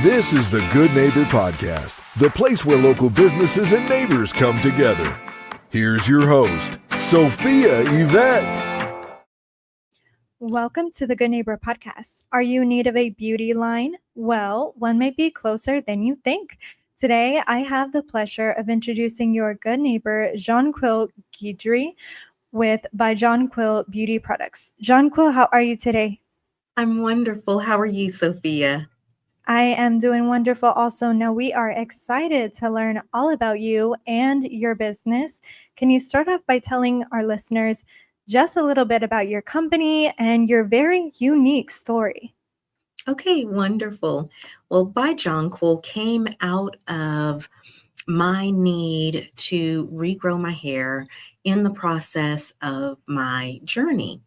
This is the Good Neighbor Podcast, the place where local businesses and neighbors come together. Here's your host, Sophia Yvette. Welcome to the Good Neighbor Podcast. Are you in need of a beauty line? Well, one may be closer than you think. Today, I have the pleasure of introducing your good neighbor, Jonquil Guidry, by Jonquil Beauty Products. Jonquil, how are you today? I'm wonderful. How are you, Sophia? I am doing wonderful also. Now, we are excited to learn all about you and your business. Can you start off by telling our listeners just a little bit about your company and your very unique story? Okay, wonderful. Well, By Jonquil came out of my need to regrow my hair in the process of my journey.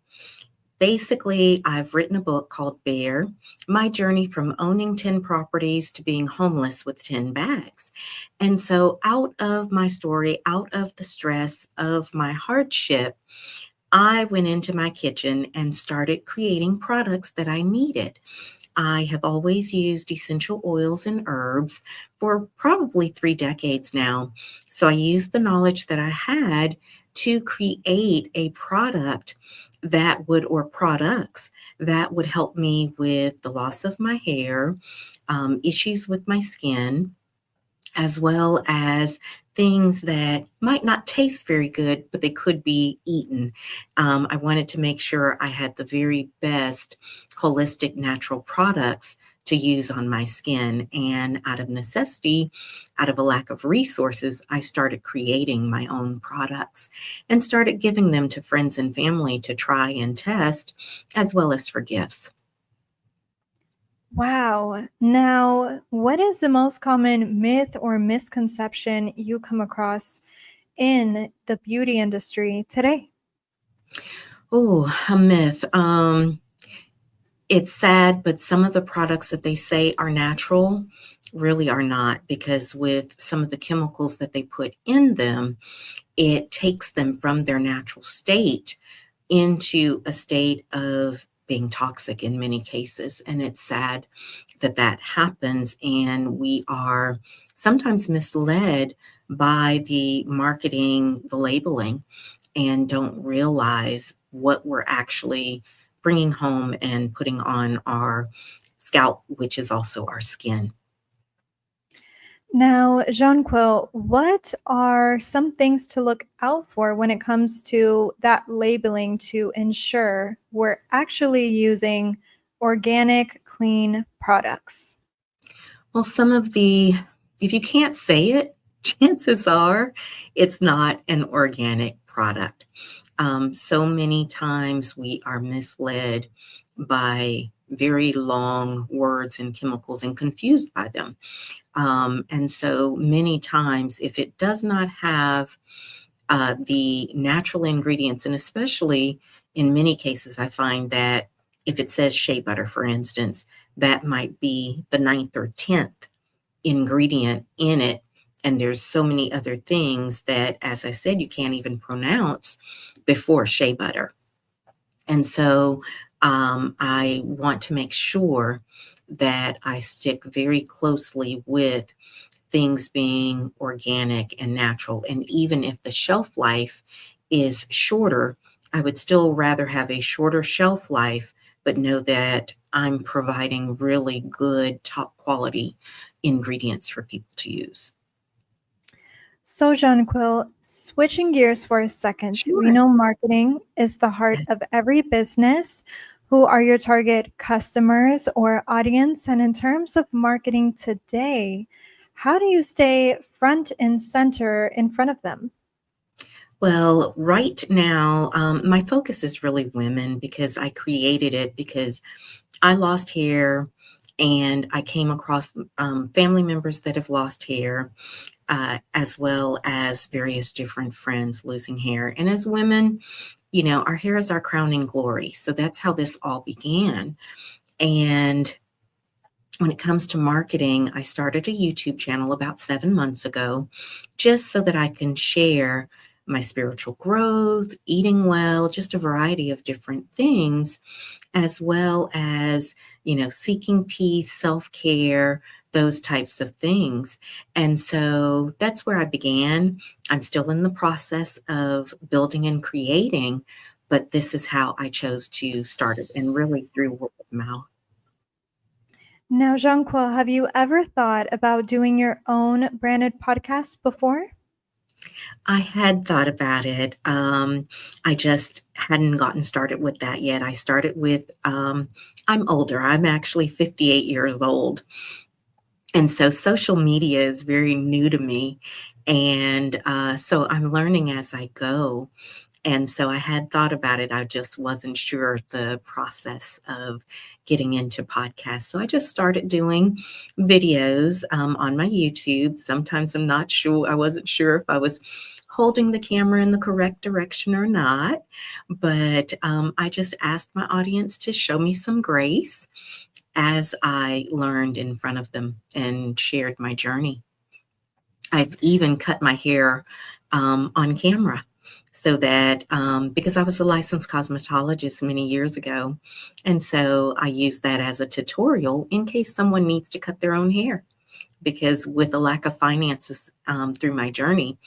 Basically, I've written a book called Bear, My Journey from Owning 10 Properties to Being Homeless with 10 Bags. And so out of my story, out of the stress of my hardship, I went into my kitchen and started creating products that I needed. I have always used essential oils and herbs for probably 3 decades now. So I used the knowledge that I had to create a product or products that would help me with the loss of my hair, issues with my skin, as well as things that might not taste very good, but they could be eaten. I wanted to make sure I had the very best holistic natural products to use on my skin. And out of necessity, out of a lack of resources, I started creating my own products and started giving them to friends and family to try and test, as well as for gifts. Wow. Now, what is the most common myth or misconception you come across in the beauty industry today? Oh, a myth. It's sad, but some of the products that they say are natural really are not, because with some of the chemicals that they put in them, it takes them from their natural state into a state of being toxic in many cases. And it's sad that that happens. And we are sometimes misled by the marketing, the labeling, and don't realize what we're actually bringing home and putting on our scalp, which is also our skin. Now, Jonquil, what are some things to look out for when it comes to that labeling to ensure we're actually using organic, clean products? Well, if you can't say it, chances are it's not an organic product. So many times we are misled by very long words and chemicals and confused by them. And so many times, if it does not have the natural ingredients, and especially in many cases, I find that if it says shea butter, for instance, that might be the 9th or 10th ingredient in it. And there's so many other things that, as I said, you can't even pronounce before shea butter. And so I want to make sure that I stick very closely with things being organic and natural. And even if the shelf life is shorter, I would still rather have a shorter shelf life, but know that I'm providing really good, top quality ingredients for people to use. So, Jonquil, switching gears for a second, Sure. we know marketing is the heart of every business. Who are your target customers or audience? And in terms of marketing today, how do you stay front and center in front of them? Well, right now, my focus is really women, because I created it because I lost hair and I came across family members that have lost hair, as well as various different friends losing hair. And as women, our hair is our crowning glory. So that's how this all began. And when it comes to marketing, I started a YouTube channel about 7 months ago, just so that I can share my spiritual growth, eating well, just a variety of different things, as well as, seeking peace, self-care, those types of things. And so that's where I began. I'm still in the process of building and creating, but this is how I chose to start it, and really through word of mouth. Now, Jonquil, have you ever thought about doing your own branded podcast before? I had thought about it. I just hadn't gotten started with that yet. I started with, I'm older. I'm actually 58 years old. And so social media is very new to me. And so I'm learning as I go. And so I had thought about it. I just wasn't sure the process of getting into podcasts. So I just started doing videos on my YouTube. Sometimes I'm not sure. I wasn't sure if I was holding the camera in the correct direction or not. But I just asked my audience to show me some grace as I learned in front of them and shared my journey. I've even cut my hair on camera so that because I was a licensed cosmetologist many years ago. And so I use that as a tutorial in case someone needs to cut their own hair. Because with a lack of finances through my journey,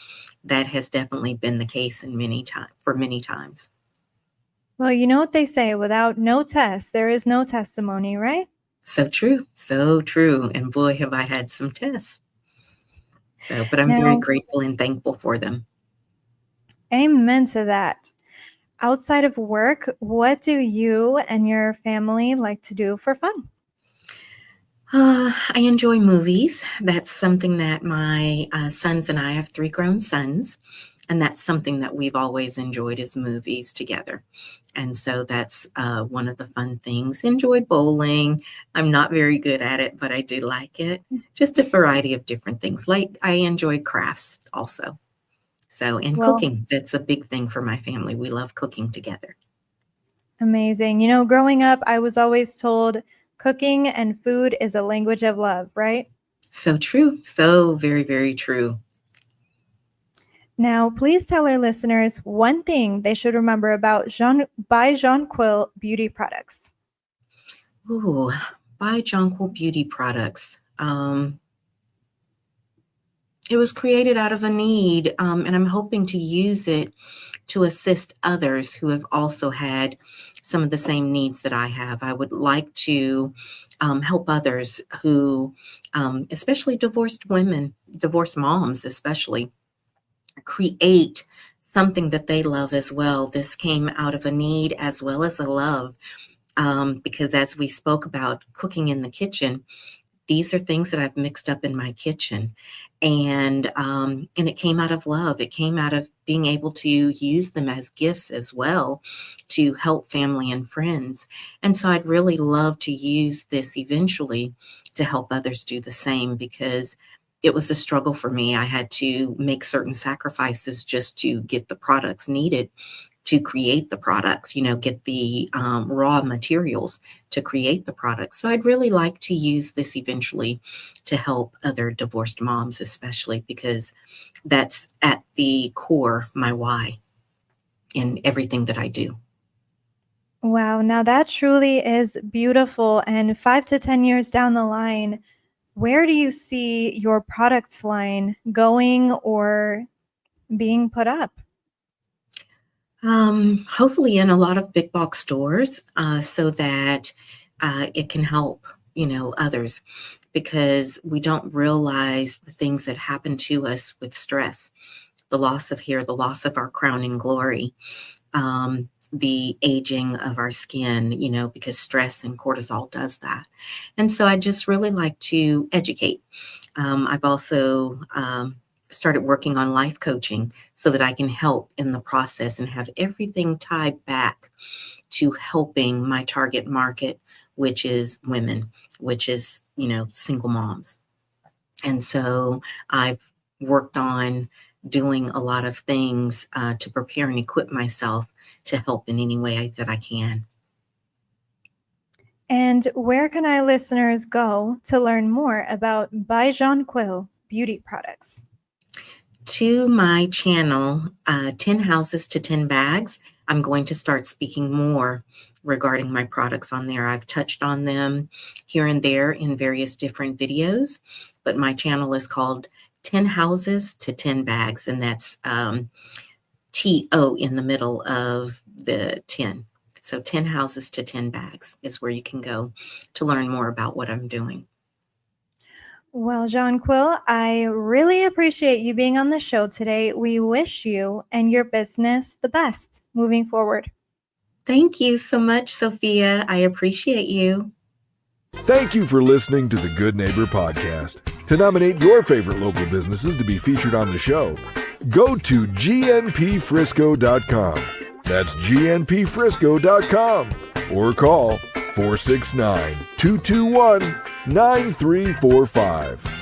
that has definitely been the case for many times. Well, you know what they say, without no test, there is no testimony, right? So true. So true. And boy, have I had some tests. So, but I'm very Now, grateful and thankful for them. amen to that. Outside of work, what do you and your family like to do for fun? I enjoy movies. That's something that my sons and I have 3 grown sons, and that's something that we've always enjoyed is movies together. And so that's one of the fun things. Enjoy bowling. I'm not very good at it, but I do like it. Just a variety of different things. Like I enjoy crafts also. So, and Well, cooking, that's a big thing for my family. We love cooking together. amazing. You know, growing up, I was always told cooking and food is a language of love, right? So true. So very, very true. Now, please tell our listeners one thing they should remember about Jonquil beauty products. Ooh, buy Jonquil beauty products. It was created out of a need, and I'm hoping to use it to assist others who have also had some of the same needs that I have. I would like to help others who, especially divorced women, divorced moms especially, create something that they love as well. This came out of a need as well as a love, because as we spoke about cooking in the kitchen, these are things that I've mixed up in my kitchen. And it came out of love. It came out of being able to use them as gifts as well to help family and friends. And so I'd really love to use this eventually to help others do the same, because it was a struggle for me. I had to make certain sacrifices just to get the products needed to create the products, get the raw materials to create the products. So I'd really like to use this eventually to help other divorced moms, especially because that's at the core, my why in everything that I do. Wow, now that truly is beautiful. And 5 to 10 years down the line, where do you see your product line going or being put up? Hopefully in a lot of big box stores, so that it can help, others, because we don't realize the things that happen to us with stress, the loss of hair, the loss of our crowning glory, the aging of our skin, because stress and cortisol does that. And so I just really like to educate. I've also started working on life coaching so that I can help in the process and have everything tied back to helping my target market, which is women, which is, single moms. And so I've worked on doing a lot of things to prepare and equip myself to help in any way that I can. And where can our listeners go to learn more about By Jonquil beauty products? To my channel, 10 Houses to 10 Bags. I'm going to start speaking more regarding my products on there. I've touched on them here and there in various different videos, but my channel is called 10 Houses to 10 Bags, and that's TO in the middle of the 10. So 10 Houses to 10 Bags is where you can go to learn more about what I'm doing. Well, Jonquil, I really appreciate you being on the show today. We wish you and your business the best moving forward. Thank you so much, Sophia. I appreciate you. Thank you for listening to the Good Neighbor Podcast. To nominate your favorite local businesses to be featured on the show, go to gnpfrisco.com. That's gnpfrisco.com. Or call 469-221-9345.